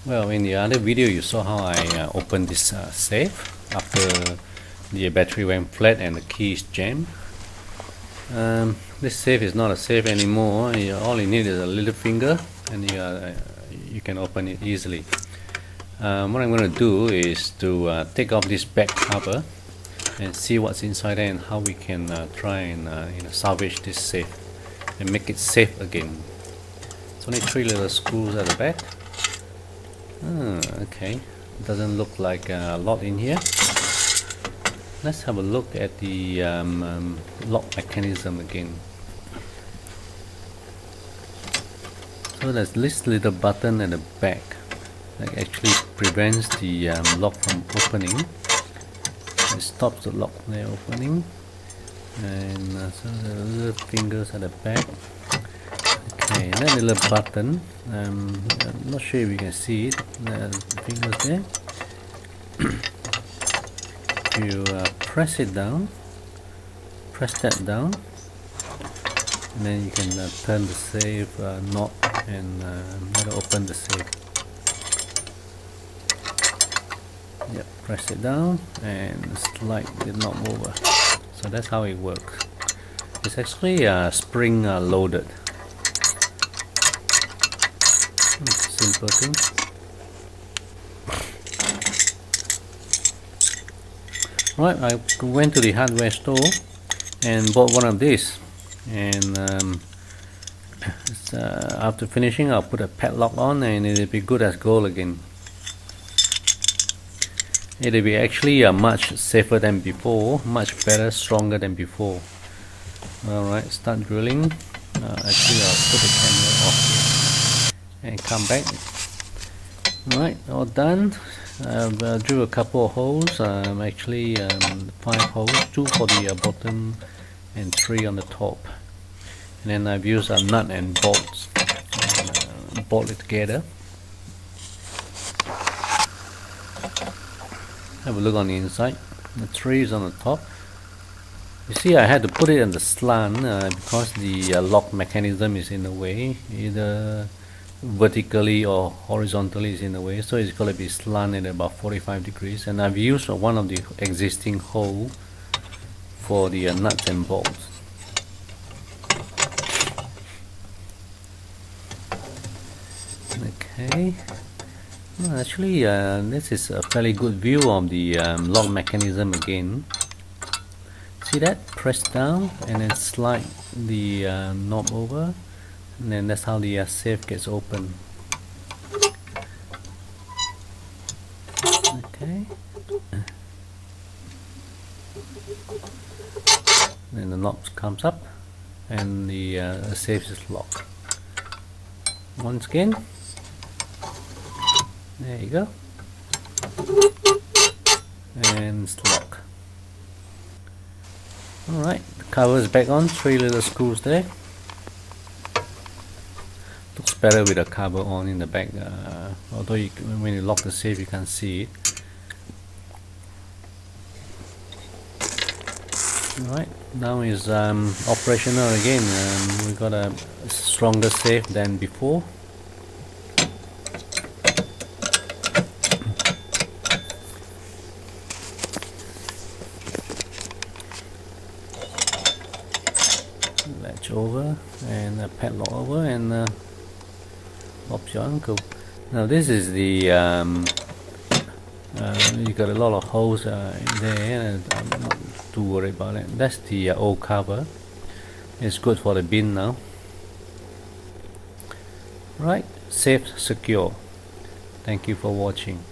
Well, in the other video you saw how I opened this safe after the battery went flat and the key is jammed. This safe is not a safe anymore. All you need is a little finger and you can open it easily. What I'm going to do is to take off this back cover and see what's inside there and how we can try and salvage this safe and make it safe again. It's only 3 little screws at the back. Okay, doesn't look like a lot in here. Let's have a look at the lock mechanism again. So there's this little button at the back that actually prevents the lock from opening. It stops the lock there opening, and so the little fingers at the back. Okay, that little button, I'm not sure if you can see it, the fingers there. You press it down, press that down, and then you can turn the safe knob and let it open the safe. Yep, press it down and slide the knob over. So that's how it works. It's actually spring loaded. Simple thing. Right, I went to the hardware store and bought one of these, and after finishing I'll put a padlock on and it'll be good as gold again. It'll be actually much safer than before, much better, stronger than before. Alright, start drilling. Actually I'll put the camera off here and come back. Right, all done. I've drew a couple of holes, actually 5 holes, 2 for the bottom and 3 on the top. And then I've used a nut and bolts, bolt it together. Have a look on the inside. The 3 is on the top. You see, I had to put it in the slant because the lock mechanism is in the way, either vertically or horizontally is in the way, so it's going to be slanted at about 45 degrees, and I've used one of the existing hole for the nuts and bolts. Okay, well, actually this is a fairly good view of the lock mechanism again. See that? Press down and then slide the knob over, and then that's how the safe gets open. Okay. Then the knob comes up and the safe is locked. Once again. There you go. And it's locked. Alright, the cover is back on, 3 little screws there. Looks better with the cover on in the back, although when you lock the safe you can't see it. Alright, now is operational again. We got a stronger safe than before. Latch over and padlock over and Bob's your uncle. Now this is the you got a lot of holes in there, and I'm not too worried about it. That's the old cover. It's good for the bin now. Right, safe, secure. Thank you for watching.